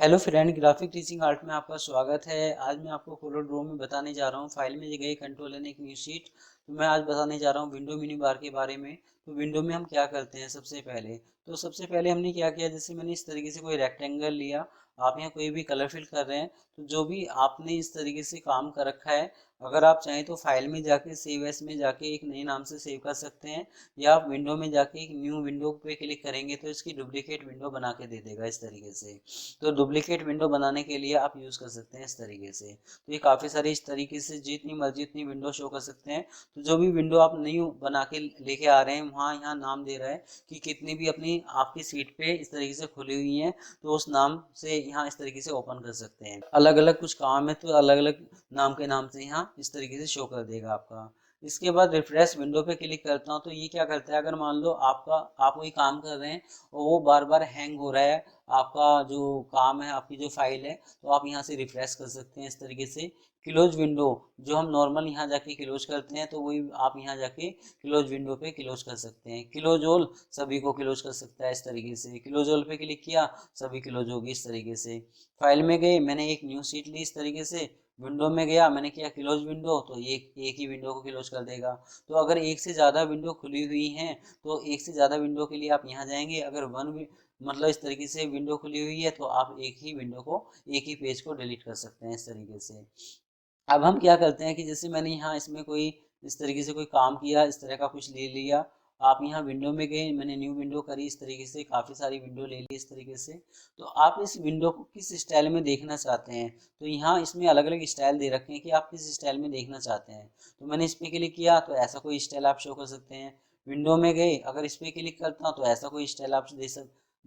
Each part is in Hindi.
Hello friend, graphic teaching art में आपका स्वागत है। आज मैं आपको कोलोर ड्रो में बताने जा रहा हूँ। फाइल में गई कंट्रोल एन एक न्यू शीट। तो मैं आज बताने जा रहा हूँ विंडो मेन्यू बार के बारे में। तो विंडो में हम क्या करते हैं सबसे पहले हमने क्या किया, जैसे मैंने इस तरीके से कोई रेक्टेंगल लिया। आप यहाँ कोई भी कलर फिल कर रहे हैं तो जो भी आपने इस तरीके से काम कर रखा है, अगर आप चाहें तो फाइल में जाके सेव एस में जाके एक नए नाम से सेव कर सकते हैं, या आप विंडो में जाके एक न्यू विंडो पे क्लिक करेंगे तो इसकी डुप्लीकेट विंडो बना के दे देगा इस तरीके से। तो डुप्लीकेट विंडो बनाने के लिए आप यूज़ कर सकते हैं इस तरीके से। तो ये काफ़ी सारी इस तरीके से जितनी मर्जी उतनी विंडो शो कर सकते हैं। तो जो भी विंडो आप न्यू बना के लेके आ रहे हैं, वहाँ यहाँ नाम दे रहा है कि कितनी भी अपनी आपकी सीट पे इस तरीके से खुली हुई हैं, तो उस नाम से यहाँ इस तरीके से ओपन कर सकते हैं। अलग अलग कुछ काम है तो अलग अलग नाम के नाम से यहाँ इस तरीके से शो कर देगा आपका। इसके बाद रिफ्रेश विंडो पे क्लिक करता हूँ तो ये क्या करता है, अगर मान लो आप कोई काम कर रहे हैं और वो बार बार हैंग हो रहा है, आपका जो काम है, आपकी जो फाइल है, तो आप यहाँ से रिफ्रेश कर सकते हैं इस तरीके से। क्लोज विंडो, जो हम नॉर्मल यहाँ जाके क्लोज करते हैं, तो वही आप यहाँ जाके क्लोज विंडो पे क्लोज कर सकते हैं। क्लोज ऑल, सभी को क्लोज कर सकता है इस तरीके से। क्लोज ऑल पे क्लिक किया, सभी क्लोज होगी इस तरीके से। फाइल में गए, मैंने एक न्यू शीट ली इस तरीके से। विंडो में गया, मैंने किया क्लोज विंडो, तो एक ही विंडो को क्लोज कर देगा। तो अगर एक से ज़्यादा विंडो खुली हुई हैं तो एक से ज़्यादा विंडो के लिए आप यहाँ जाएंगे। अगर मतलब इस तरीके से विंडो खुली हुई है तो आप एक ही विंडो को, एक ही पेज को डिलीट कर सकते हैं इस तरीके से। अब हम क्या करते हैं कि जैसे मैंने यहाँ इसमें कोई इस तरीके से कोई काम किया, इस तरह का कुछ ले लिया। आप यहाँ विंडो में गए, मैंने न्यू विंडो करी इस तरीके से, काफ़ी सारी विंडो ले ली इस तरीके से। तो आप इस विंडो को किस स्टाइल में देखना चाहते हैं, तो यहाँ इसमें अलग अलग स्टाइल दे रखे हैं कि आप किस स्टाइल में देखना चाहते हैं। तो मैंने इस पर क्लिक किया तो ऐसा कोई स्टाइल आप शो कर सकते हैं। विंडो में गए, अगर इस पर क्लिक करता हूँ तो ऐसा कोई स्टाइल आप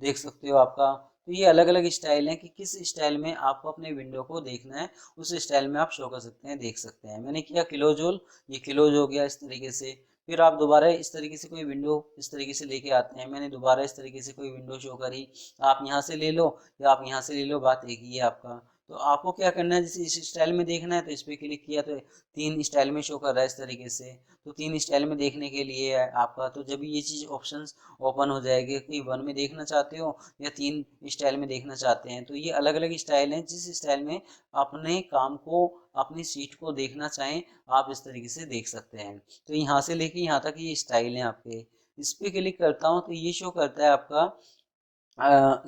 देख सकते हो आपका। तो ये अलग अलग स्टाइल हैं कि किस स्टाइल में आपको अपने विंडो को देखना है, उस स्टाइल में आप शो कर सकते हैं, देख सकते हैं। मैंने किया क्लोज ऑल, ये क्लोज हो गया इस तरीके से। फिर आप दोबारा इस तरीके से कोई विंडो इस तरीके से लेके आते हैं, मैंने दोबारा इस तरीके से कोई विंडो शो करी। आप यहाँ से ले लो या आप यहाँ से ले लो, बात एक ही है आपका। तो आपको क्या करना है, जैसे इस स्टाइल में देखना है तो इस पर क्लिक किया तो तीन स्टाइल में शो कर रहा है इस तरीके से। तो तीन स्टाइल में देखने के लिए है आपका। तो जब ये चीज़ ऑप्शंस ओपन हो जाएगी कि वन में देखना चाहते हो या तीन स्टाइल में देखना चाहते हैं, तो ये अलग अलग स्टाइल हैं। जिस स्टाइल में अपने काम को, अपनी सीट को देखना चाहें, आप इस तरीके से देख सकते हैं। तो यहाँ से लेके यहाँ तक ये स्टाइल हैं आपके। इस पे क्लिक करता हूँ तो ये शो करता है आपका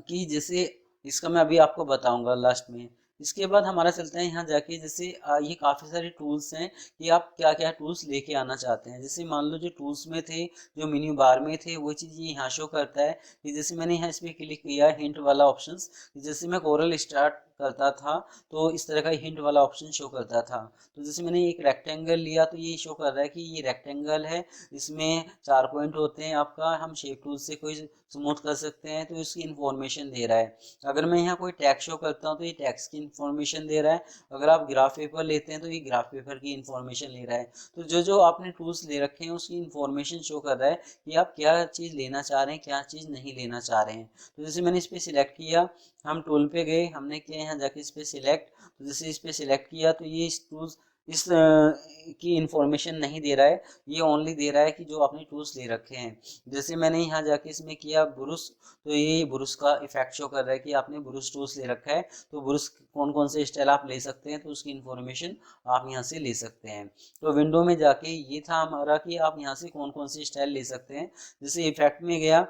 कि जैसे इसका मैं अभी आपको बताऊंगा लास्ट में। इसके बाद हमारा चलता है यहाँ जाके, जैसे ये काफ़ी सारे टूल्स हैं कि आप क्या क्या टूल्स लेके आना चाहते हैं। जैसे मान लो जो टूल्स में थे, जो मेन्यू बार में थे, वो चीज़ ये यहाँ शो करता है कि जैसे मैंने यहाँ इस पर क्लिक किया हिंट वाला ऑप्शंस। जैसे मैं कोरल स्टार्ट करता था तो इस तरह का हिंट वाला ऑप्शन शो करता था। तो जैसे मैंने एक रेक्टेंगल लिया तो ये शो कर रहा है कि ये रेक्टेंगल है, इसमें चार पॉइंट होते हैं आपका, हम शेप टूल से कोई स्मूथ कर सकते हैं, तो इसकी इन्फॉर्मेशन दे रहा है। अगर मैं यहाँ कोई टैक्स शो करता हूँ तो ये टैक्स की इन्फॉर्मेशन दे रहा है। अगर आप ग्राफ पेपर लेते हैं तो ये ग्राफ पेपर की इन्फॉर्मेशन ले रहा है। तो जो जो आपने टूल्स ले रखे हैं उसकी इन्फॉर्मेशन शो कर रहा है कि आप क्या चीज़ लेना चाह रहे हैं, क्या चीज़ नहीं लेना चाह रहे हैं। तो जैसे मैंने इस पर सिलेक्ट किया, हम टूल पे गए, हमने किया यहाँ जाके इस पर सिलेक्ट। तो जैसे इस पर सिलेक्ट किया तो ये इस टूल्स इस की इंफॉर्मेशन नहीं दे रहा है, ये ओनली दे रहा है कि जो आपने टूल्स ले रखे हैं। जैसे मैंने यहाँ जाके इसमें किया ब्रुश, तो ये ब्रुश का इफेक्ट शो कर रहा है कि आपने ब्रुश टूल्स ले रखा है, तो ब्रुश कौन कौन से स्टाइल आप ले सकते हैं, तो उसकी इन्फॉर्मेशन आप यहाँ से ले सकते हैं। तो विंडो में जाके ये था हमारा कि आप यहाँ से कौन कौन से स्टाइल ले सकते हैं। जैसे इफेक्ट में गया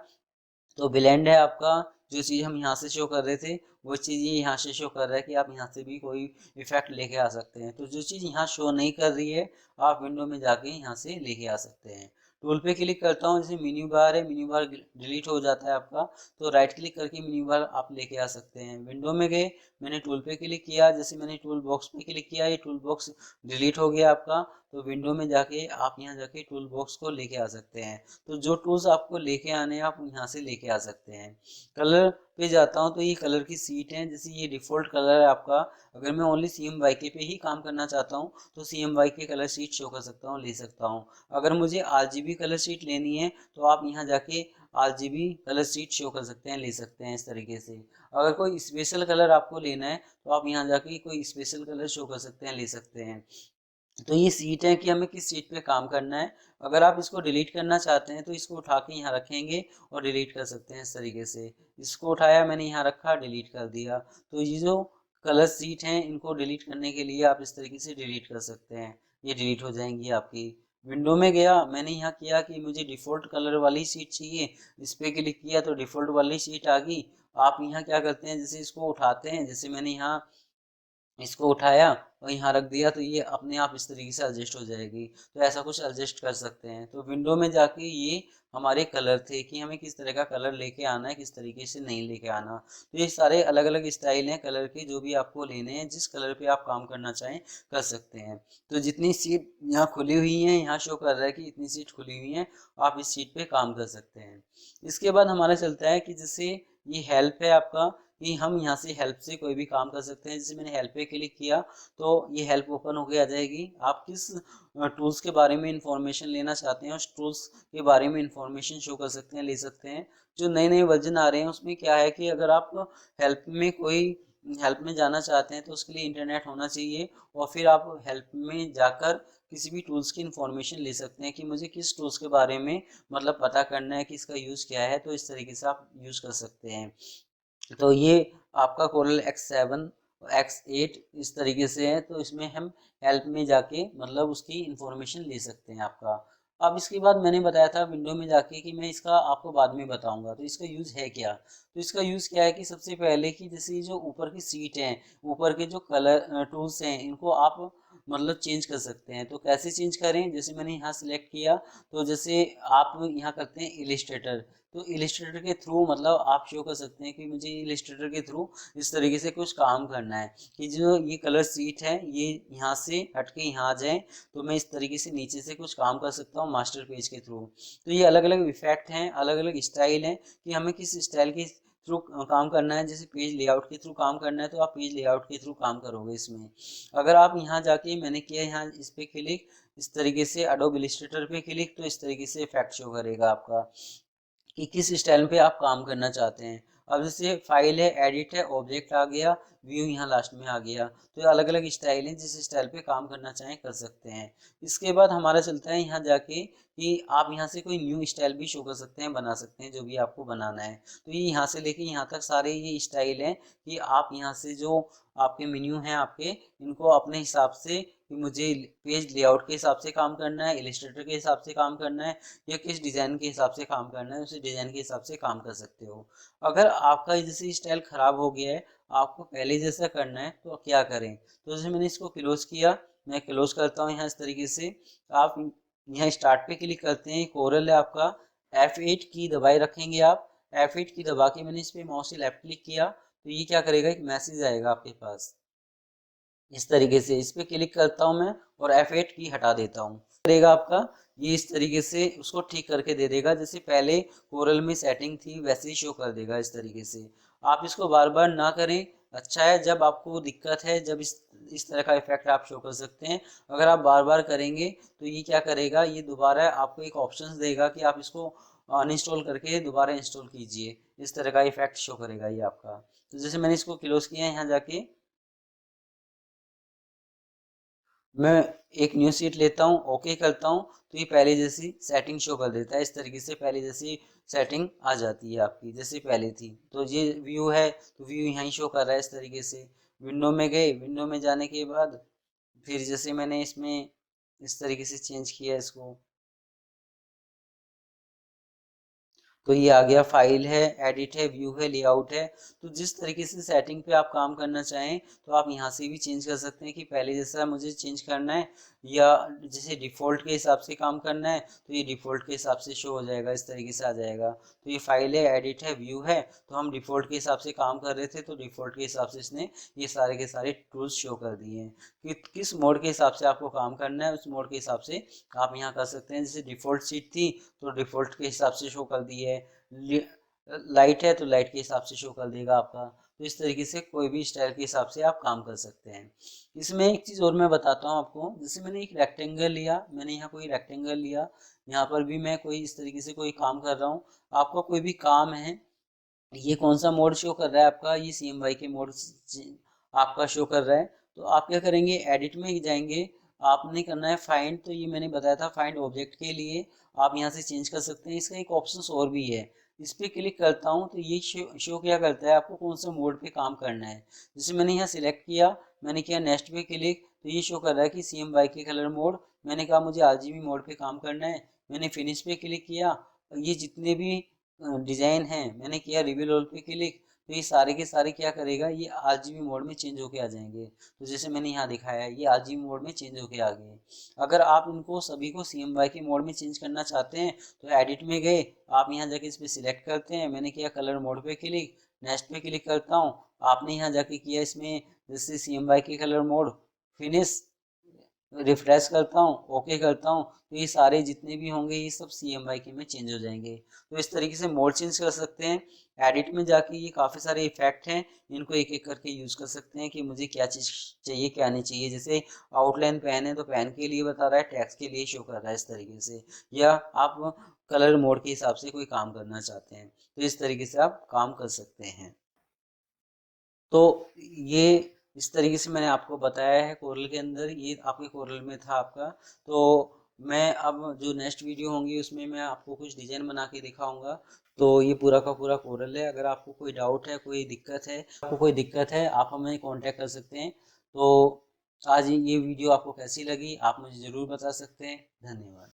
तो ब्लेंड है आपका, जो चीज़ हम यहाँ से शो कर रहे थे वो चीज़ ये यहाँ से शो कर रहा है कि आप यहाँ से भी कोई इफेक्ट लेके आ सकते हैं। तो जो चीज़ यहाँ शो नहीं कर रही है, आप विंडो में जाके यहाँ से लेके आ सकते हैं। टूल पे क्लिक करता हूँ, जैसे मेन्यू बार है, मेन्यू बार डिलीट हो जाता है आपका, तो राइट क्लिक करके मेन्यू बार आप लेके आ सकते हैं। विंडो में गए, मैंने टूल पे क्लिक किया, जैसे मैंने टूल बॉक्स पे क्लिक किया, ये टूल बॉक्स डिलीट हो गया आपका। तो विंडो में जाके आप यहाँ जाके टूल बॉक्स को लेके आ सकते हैं। तो जो टूल्स आपको लेके आने हैं आप यहाँ से लेके आ सकते हैं। कलर पे जाता हूँ तो ये कलर की सीट है, जैसे ये डिफ़ॉल्ट कलर है आपका। अगर मैं ओनली CMYK पे ही काम करना चाहता हूँ तो CMYK कलर सीट शो कर सकता हूँ, ले सकता हूँ। अगर मुझे RGB कलर सीट लेनी है तो आप यहाँ जाके RGB कलर सीट शो कर सकते हैं, ले सकते हैं इस तरीके से। अगर कोई स्पेशल कलर आपको लेना है तो आप यहाँ जाके कोई स्पेशल कलर शो कर सकते हैं, ले सकते हैं। तो ये सीट है कि हमें किस सीट पे काम करना है। अगर आप इसको डिलीट करना चाहते हैं तो इसको उठा के यहाँ रखेंगे और डिलीट कर सकते हैं इस तरीके से। इसको उठाया मैंने यहाँ रखा, डिलीट कर दिया। तो ये जो कलर सीट हैं इनको डिलीट करने के लिए आप इस तरीके से डिलीट कर सकते हैं, ये डिलीट हो जाएंगी आपकी। विंडो में गया, मैंने यहाँ किया कि मुझे डिफ़ॉल्ट कलर वाली सीट चाहिए, इस पर क्लिक किया तो डिफ़ॉल्ट वाली सीट आ गई। आप यहाँ क्या करते हैं, जैसे इसको उठाते हैं, जैसे मैंने यहाँ इसको उठाया और यहाँ रख दिया तो ये अपने आप इस तरीके से एडजस्ट हो जाएगी। तो ऐसा कुछ एडजस्ट कर सकते हैं। तो विंडो में जाके ये हमारे कलर थे कि हमें किस तरह का कलर लेके आना है, किस तरीके से नहीं लेके आना। तो ये सारे अलग अलग स्टाइल हैं कलर के, जो भी आपको लेने हैं, जिस कलर पे आप काम करना चाहें कर सकते हैं। तो जितनी सीट यहाँ खुली हुई हैं, यहाँ शो कर रहा है कि इतनी सीट खुली हुई हैं, आप इस सीट पे काम कर सकते हैं। इसके बाद हमारा चलता है कि जैसे ये हेल्प है आपका, कि हम यहाँ से हेल्प से कोई भी काम कर सकते हैं। जैसे मैंने हेल्प पे क्लिक किया तो ये हेल्प ओपन होके आ जाएगी। आप किस टूल्स के बारे में इंफॉर्मेशन लेना चाहते हैं उस टूल्स के बारे में इंफॉर्मेशन शो कर सकते हैं, ले सकते हैं। जो नए नए वर्जन आ रहे हैं उसमें क्या है कि अगर आप हेल्प में जाना चाहते हैं तो उसके लिए इंटरनेट होना चाहिए, और फिर आप हेल्प में जाकर किसी भी टूल्स की इंफॉर्मेशन ले सकते हैं कि मुझे किस टूल्स के बारे में मतलब पता करना है कि इसका यूज़ क्या है, तो इस तरीके से आप यूज़ कर सकते हैं। तो ये आपका कोरल X7 X8 इस तरीके से है। तो इसमें हम हेल्प में जाके मतलब उसकी इंफॉर्मेशन ले सकते हैं आपका। अब इसके बाद मैंने बताया था विंडो में जाके कि मैं इसका आपको बाद में बताऊंगा। तो इसका यूज़ है क्या, तो इसका यूज़ क्या है कि सबसे पहले कि जैसे ये जो ऊपर की सीट है, ऊपर के जो कलर टूल्स हैं, इनको आप मतलब चेंज कर सकते हैं। तो कैसे चेंज करें, जैसे मैंने यहाँ सिलेक्ट किया, तो जैसे आप यहाँ करते हैं इलिस्ट्रेटर, तो इलिस्ट्रेटर के थ्रू मतलब आप शो कर सकते हैं कि मुझे इलिस्ट्रेटर के थ्रू इस तरीके से कुछ काम करना है कि जो ये कलर सीट है ये यहाँ से हट के यहाँ आ जाए। तो मैं इस तरीके से नीचे से कुछ काम कर सकता हूँ मास्टर पेज के थ्रू। तो ये अलग अलग इफेक्ट हैं, अलग अलग स्टाइल हैं कि हमें किस स्टाइल के थ्रू काम करना है। जैसे पेज लेआउट के थ्रू काम करना है तो आप पेज लेआउट के थ्रू काम करोगे इसमें। अगर आप यहाँ जाके, मैंने किया यहाँ इस पे क्लिक, इस तरीके से एडोब इलिस्ट्रेटर पे क्लिक, तो इस तरीके से इफेक्ट शो करेगा आपका कि किस स्टाइल पे आप काम करना चाहते हैं। अब जैसे फाइल है, एडिट है, ऑब्जेक्ट आ गया, व्यू यहाँ लास्ट में आ गया। तो ये अलग अलग स्टाइल है, जिस स्टाइल पे काम करना चाहें कर सकते हैं। इसके बाद हमारा चलता है यहाँ जाके कि आप यहाँ से कोई न्यू स्टाइल भी शो कर सकते हैं, बना सकते हैं जो भी आपको बनाना है। तो ये यहाँ से लेके यहाँ तक सारे ये स्टाइल हैं कि आप यहाँ से जो आपके मेन्यू हैं आपके, इनको अपने हिसाब से कि मुझे पेज लेआउट के हिसाब से काम करना है, इलिस्ट्रेटर के हिसाब से काम करना है, या किस डिज़ाइन के हिसाब से काम करना है, उसी डिज़ाइन के हिसाब से काम कर सकते हो। अगर आपका जैसे स्टाइल ख़राब हो गया है, आपको पहले जैसा करना है, तो क्या करें। तो जैसे मैंने इसको क्लोज किया, मैं क्लोज करता हूँ यहाँ इस तरीके से। आप यहाँ स्टार्ट पे क्लिक करते हैं, कोरल है आपका, F8 की दबाए रखेंगे आप। F8 की दबा के मैंने इस पर माउस से लेफ्ट क्लिक किया तो ये क्या करेगा, एक मैसेज आएगा आपके पास इस तरीके से। इस पे क्लिक करता हूँ मैं और F8 की हटा देता हूँ, करेगा आपका ये इस तरीके से उसको ठीक करके दे देगा। जैसे पहले कोरल में सेटिंग थी वैसे ही शो कर देगा इस तरीके से। आप इसको बार बार ना करें, अच्छा है। जब आपको दिक्कत है, जब इस तरह का इफेक्ट आप शो कर सकते हैं। अगर आप बार बार करेंगे तो ये क्या करेगा, ये दोबारा आपको एक ऑप्शन देगा कि आप इसको अनइंस्टॉल करके दोबारा इंस्टॉल कीजिए। इस तरह का इफेक्ट शो करेगा ये आपका। तो जैसे मैंने इसको क्लोज किया है, यहाँ जाके मैं एक न्यू सीट लेता हूँ, ओके करता हूँ, तो ये पहले जैसी सेटिंग शो कर देता है इस तरीके से। पहले जैसी सेटिंग आ जाती है आपकी जैसे पहले थी। तो ये व्यू है, तो व्यू यहाँ शो कर रहा है इस तरीके से। विंडो में गए, विंडो में जाने के बाद फिर जैसे मैंने इसमें इस तरीके से चेंज किया इसको, तो ये आ गया, फाइल है, एडिट है, व्यू है, लेआउट है। तो जिस तरीके से सेटिंग पे आप काम करना चाहें तो आप यहाँ से भी चेंज कर सकते हैं कि पहले जैसा मुझे चेंज करना है, या जैसे डिफ़ॉल्ट के हिसाब से काम करना है तो ये डिफ़ॉल्ट के हिसाब से शो हो जाएगा, इस तरीके से आ जाएगा। तो ये फाइल है, एडिट है, व्यू है, तो हम डिफ़ॉल्ट के हिसाब से काम कर रहे थे तो डिफ़ॉल्ट के हिसाब से इसने ये सारे के सारे टूल्स शो कर दिए हैं कि किस मोड के हिसाब से आपको काम करना है, उस मोड के हिसाब से आप यहाँ कर सकते हैं। जैसे डिफ़ॉल्ट सीट थी तो डिफ़ॉल्ट के हिसाब से शो कर दी है, लाइट है तो लाइट के हिसाब से शो कर देगा आपका। तो इस तरीके से कोई भी स्टाइल के हिसाब से आप काम कर सकते हैं। इसमें एक चीज़ और मैं बताता हूँ आपको। जैसे मैंने एक रेक्टेंगल लिया, मैंने यहाँ कोई रेक्टेंगल लिया, यहाँ पर भी मैं कोई इस तरीके से कोई काम कर रहा हूँ। आपका कोई भी काम है, ये कौन सा मोड शो कर रहा है आपका, ये CMYK मोड आपका शो कर रहा है। तो आप क्या करेंगे, एडिट में जाएंगे, आपने करना है फाइंड, तो ये मैंने बताया था फाइंड ऑब्जेक्ट के लिए आप यहाँ से चेंज कर सकते हैं। इसका एक ऑप्शन और भी है, इस पर क्लिक करता हूँ तो ये शो क्या करता है आपको कौन सा मोड पे काम करना है। जैसे मैंने यहाँ सिलेक्ट किया, मैंने किया नेक्स्ट पे क्लिक, तो ये शो कर रहा है कि CMYK के कलर मोड। मैंने कहा मुझे RGB मोड पे काम करना है, मैंने फिनिश पे क्लिक किया। ये जितने भी डिज़ाइन हैं मैंने किया रिवील ऑल पे क्लिक, तो ये सारे के सारे क्या करेगा, ये RGB मोड में चेंज होके आ जाएंगे। तो जैसे मैंने यहाँ दिखाया है ये RGB मोड में चेंज होके आ गए। अगर आप इनको सभी को CMYK मोड में चेंज करना चाहते हैं तो एडिट में गए, आप यहाँ जाके इस पर सिलेक्ट करते हैं, मैंने किया कलर मोड पे क्लिक, नेक्स्ट पे क्लिक करता हूँ, आपने यहाँ जाके किया इसमें जैसे CMYK colour mode, finish, refresh करता हूँ, ओके करता हूँ, तो ये सारे जितने भी होंगे ये सब CMYK में चेंज हो जाएंगे। तो इस तरीके से मोड चेंज कर सकते हैं। एडिट में जाके ये काफ़ी सारे इफेक्ट हैं, इनको एक एक करके यूज़ कर सकते हैं कि मुझे क्या चीज़ चाहिए क्या नहीं चाहिए। जैसे आउटलाइन पेन है तो पेन के लिए बता रहा है, टेक्स्ट के लिए शो कर रहा है इस तरीके से, या आप कलर मोड के हिसाब से कोई काम करना चाहते हैं तो इस तरीके से आप काम कर सकते हैं। तो ये इस तरीके से मैंने आपको बताया है कोरल के अंदर, ये आपके कोरल में था आपका। तो मैं अब जो नेक्स्ट वीडियो होंगी उसमें मैं आपको कुछ डिजाइन बना के दिखाऊंगा। तो ये पूरा का पूरा कोरल है। अगर आपको कोई डाउट है, कोई दिक्कत है आप हमें कांटेक्ट कर सकते हैं। तो आज ये वीडियो आपको कैसी लगी आप मुझे ज़रूर बता सकते हैं। धन्यवाद।